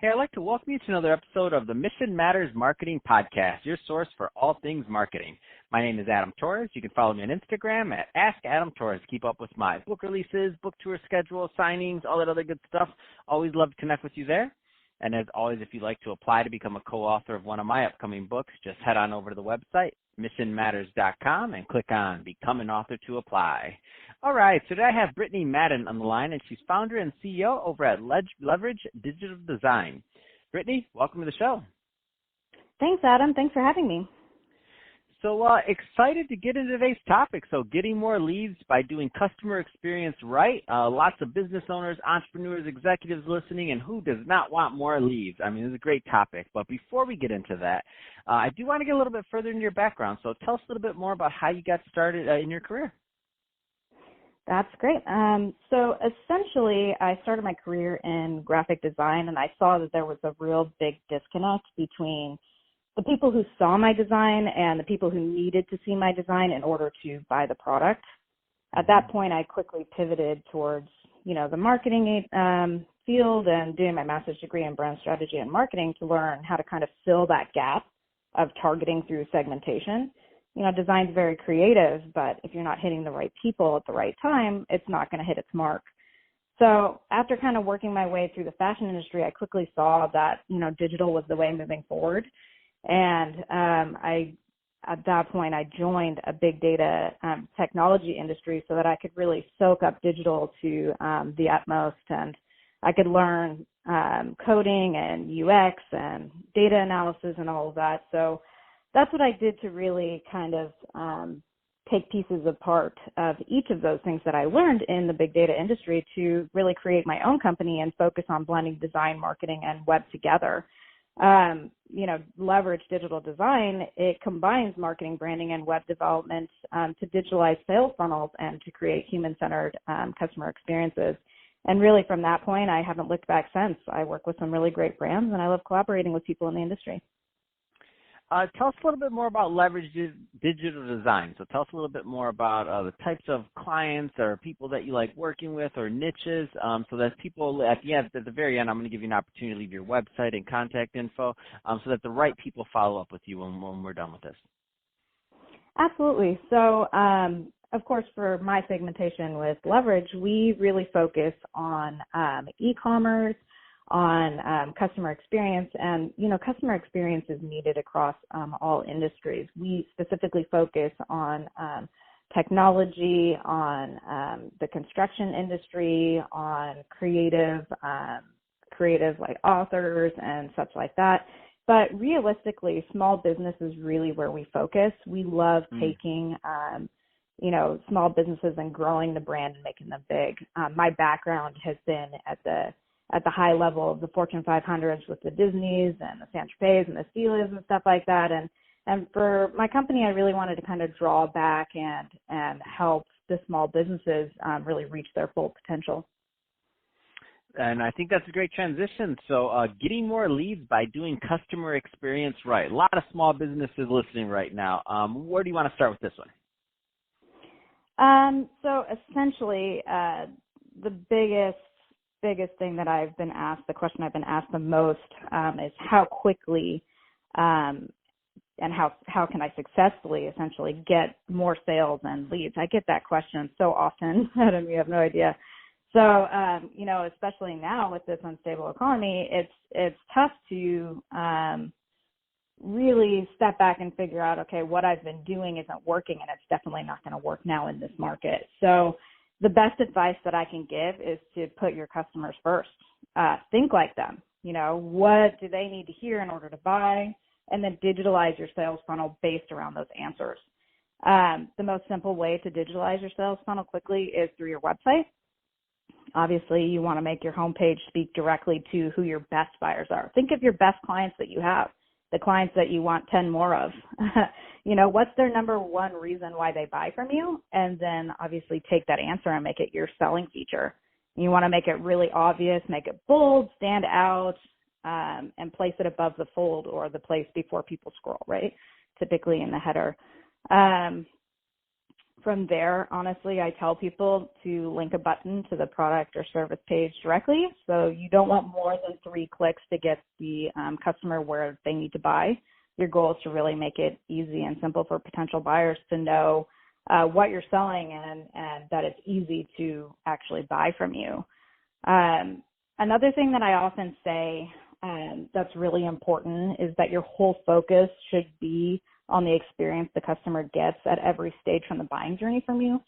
Hey, I'd like to welcome you to another episode of the Mission Matters Marketing Podcast, your source for all things marketing. My name is Adam Torres. You can follow me on Instagram at AskAdamTorres. Keep up with my book releases, book tour schedule, signings, all that other good stuff. Always love to connect with you there. And as always, if you'd like to apply to become a co-author of one of my upcoming books, just head on over to the website, missionmatters.com, and click on Become an Author to apply. All right, so today I have Brittany Madden on the line, and she's founder and CEO over at Leverage Digital Design. Brittany, welcome to the show. Thanks, Adam. Thanks for having me. So excited to get into today's topic. So getting more leads by doing customer experience right. Lots of business owners, entrepreneurs, executives listening, and who does not want more leads? I mean, it's a great topic. But before we get into that, I do want to get a little bit further into your background. So tell us a little bit more about how you got started in your career. That's great. So essentially, I started my career in graphic design, and I saw that there was a real big disconnect between the people who saw my design and the people who needed to see my design in order to buy the product. At that point, I quickly pivoted towards, the marketing field and doing my master's degree in brand strategy and marketing to learn how to kind of fill that gap of targeting through segmentation. Design's very creative, but if you're not hitting the right people at the right time, it's not going to hit its mark. So after kind of working my way through the fashion industry, I quickly saw that, digital was the way moving forward. And at that point, I joined a big data technology industry so that I could really soak up digital to the utmost. And I could learn coding and UX and data analysis and all of that. So that's what I did to really kind of take pieces apart of each of those things that I learned in the big data industry to really create my own company and focus on blending design, marketing, and web together. Leverage Digital Design, it combines marketing, branding, and web development to digitalize sales funnels and to create human-centered customer experiences. And really from that point, I haven't looked back since. I work with some really great brands, and I love collaborating with people in the industry. Tell us a little bit more about Leverage Digital Design. So tell us a little bit more about the types of clients or people that you like working with or niches, so that people at the very end, I'm going to give you an opportunity to leave your website and contact info so that the right people follow up with you when we're done with this. Absolutely. So, of course, for my segmentation with Leverage, we really focus on e-commerce, on customer experience, and customer experience is needed across all industries. We specifically focus on technology, on the construction industry, on creative like authors and such like that. But realistically, small business is really where we focus. We love taking small businesses and growing the brand and making them big. My background has been at the high level of the Fortune 500s with the Disneys and the Saint Tropez and the Steelers and stuff like that. And for my company, I really wanted to kind of draw back and help the small businesses really reach their full potential. And I think that's a great transition. So getting more leads by doing customer experience right. A lot of small businesses listening right now. Where do you want to start with this one? So essentially, the biggest thing that I've been asked, the question I've been asked the most is how quickly and how can I successfully essentially get more sales and leads. I get that question so often, Adam, you have no idea. So, especially now with this unstable economy, it's tough to really step back and figure out, okay, what I've been doing isn't working, and it's definitely not going to work now in this market. So the best advice that I can give is to put your customers first. Think like them. What do they need to hear in order to buy? And then digitalize your sales funnel based around those answers. The most simple way to digitalize your sales funnel quickly is through your website. Obviously, you want to make your homepage speak directly to who your best buyers are. Think of your best clients that you have, the clients that you want 10 more of. What's their number one reason why they buy from you? And then obviously take that answer and make it your selling feature. You want to make it really obvious, make it bold, stand out, and place it above the fold or the place before people scroll, right? Typically in the header. from there, honestly, I tell people to link a button to the product or service page directly. So you don't want more than 3 clicks to get the customer where they need to buy. Your goal is to really make it easy and simple for potential buyers to know what you're selling and that it's easy to actually buy from you. Another thing that I often say that's really important is that your whole focus should be on the experience the customer gets at every stage from the buying journey from you.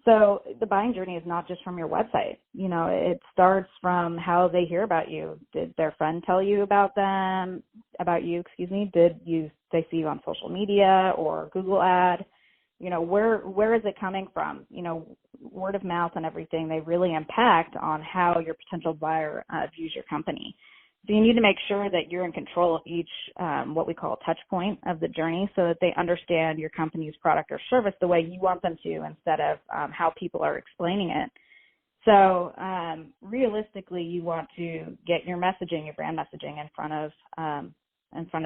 So the buying journey is not just from your website. You know, it starts from how they hear about you. Did their friend tell you about you? Did they see you on social media or Google ad? You know, where is it coming from? You know, word of mouth and everything, they really impact on how your potential buyer views your company. So you need to make sure that you're in control of each, what we call touch point of the journey, so that they understand your company's product or service the way you want them to, instead of how people are explaining it. So realistically, you want to get your messaging, your brand messaging in front of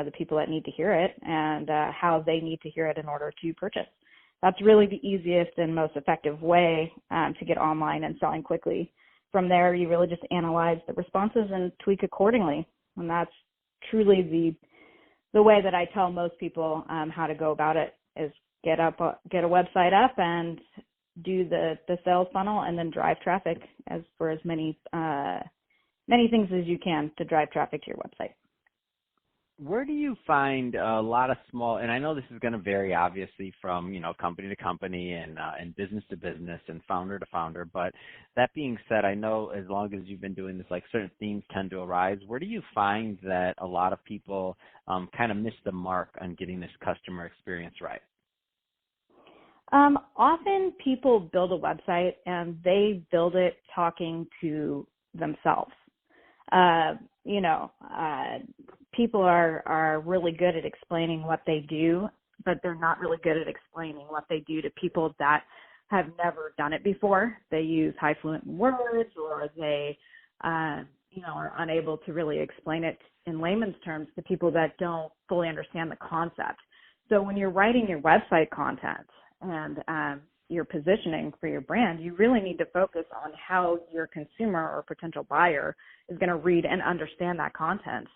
the people that need to hear it, and how they need to hear it in order to purchase. That's really the easiest and most effective way to get online and selling quickly. From there, you really just analyze the responses and tweak accordingly. And that's truly the way that I tell most people how to go about it, is get a website up and do the sales funnel, and then drive traffic for as many things as you can to drive traffic to your website. Where do you find a lot of small, and I know this is going to vary obviously from, company to company and business to business and founder to founder, but that being said, I know as long as you've been doing this, like, certain themes tend to arise. Where do you find that a lot of people kind of miss the mark on getting this customer experience right? Often people build a website and they build it talking to themselves. People are really good at explaining what they do, but they're not really good at explaining what they do to people that have never done it before. They use high fluent words, or they, are unable to really explain it in layman's terms to people that don't fully understand the concept. So when you're writing your website content and your positioning for your brand, you really need to focus on how your consumer or potential buyer is going to read and understand that content.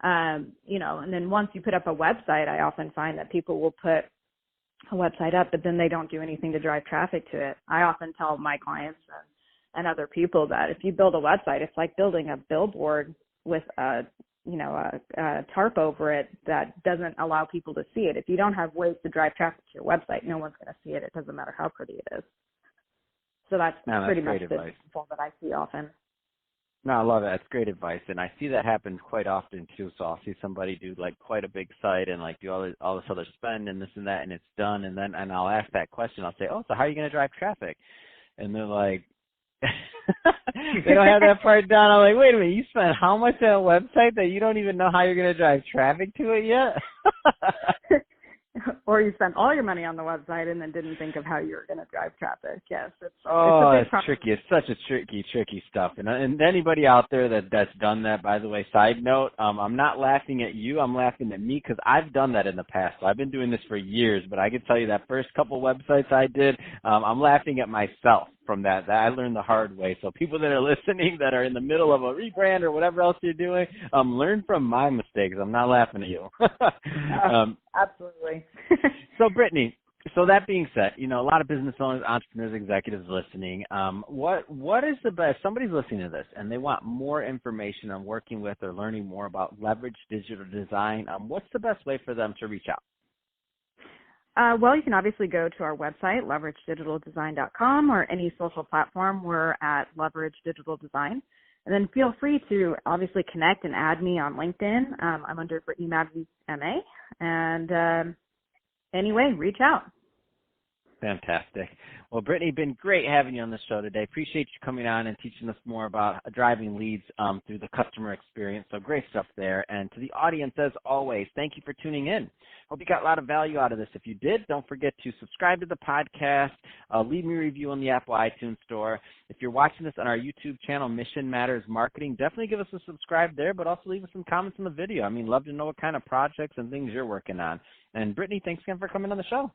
And then once you put up a website, I often find that people will put a website up, but then they don't do anything to drive traffic to it. I often tell my clients and other people that if you build a website, it's like building a billboard with a tarp over it that doesn't allow people to see it. If you don't have ways to drive traffic to your website, no one's going to see it. It doesn't matter how pretty it is. So that's pretty much the pitfall that I see often. No, I love it. That's great advice, and I see that happen quite often too. So I'll see somebody do like quite a big site and like do all this other spend and this and that, and it's done, and I'll ask that question. I'll say, "Oh, so how are you going to drive traffic?" And they're like, they don't have that part done. I'm like, wait a minute, you spent how much on a website that you don't even know how you're going to drive traffic to it yet? Or you spent all your money on the website and then didn't think of how you were going to drive traffic. Yes, it's tricky. It's such a tricky stuff. And anybody out there that's done that, by the way, side note, I'm not laughing at you. I'm laughing at me because I've done that in the past. So I've been doing this for years, but I can tell you that first couple websites I did, I'm laughing at myself from that. I learned the hard way. So people that are listening that are in the middle of a rebrand or whatever else you're doing, learn from my mistakes. I'm not laughing at you. Absolutely. So Brittany, so that being said, a lot of business owners, entrepreneurs, executives listening, what is the best, somebody's listening to this and they want more information on working with or learning more about leverage digital design, what's the best way for them to reach out? Well, you can obviously go to our website, leveragedigitaldesign.com, or any social platform. We're at Leverage Digital Design. And then feel free to obviously connect and add me on LinkedIn. I'm under Brittany Madden, MA. And anyway, reach out. Fantastic. Well, Brittany, been great having you on the show today. Appreciate you coming on and teaching us more about driving leads through the customer experience. So great stuff there. And to the audience, as always, thank you for tuning in. Hope you got a lot of value out of this. If you did, don't forget to subscribe to the podcast, leave me a review on the Apple iTunes Store. If you're watching this on our YouTube channel, Mission Matters Marketing, definitely give us a subscribe there, but also leave us some comments on the video. Love to know what kind of projects and things you're working on. And Brittany, thanks again for coming on the show.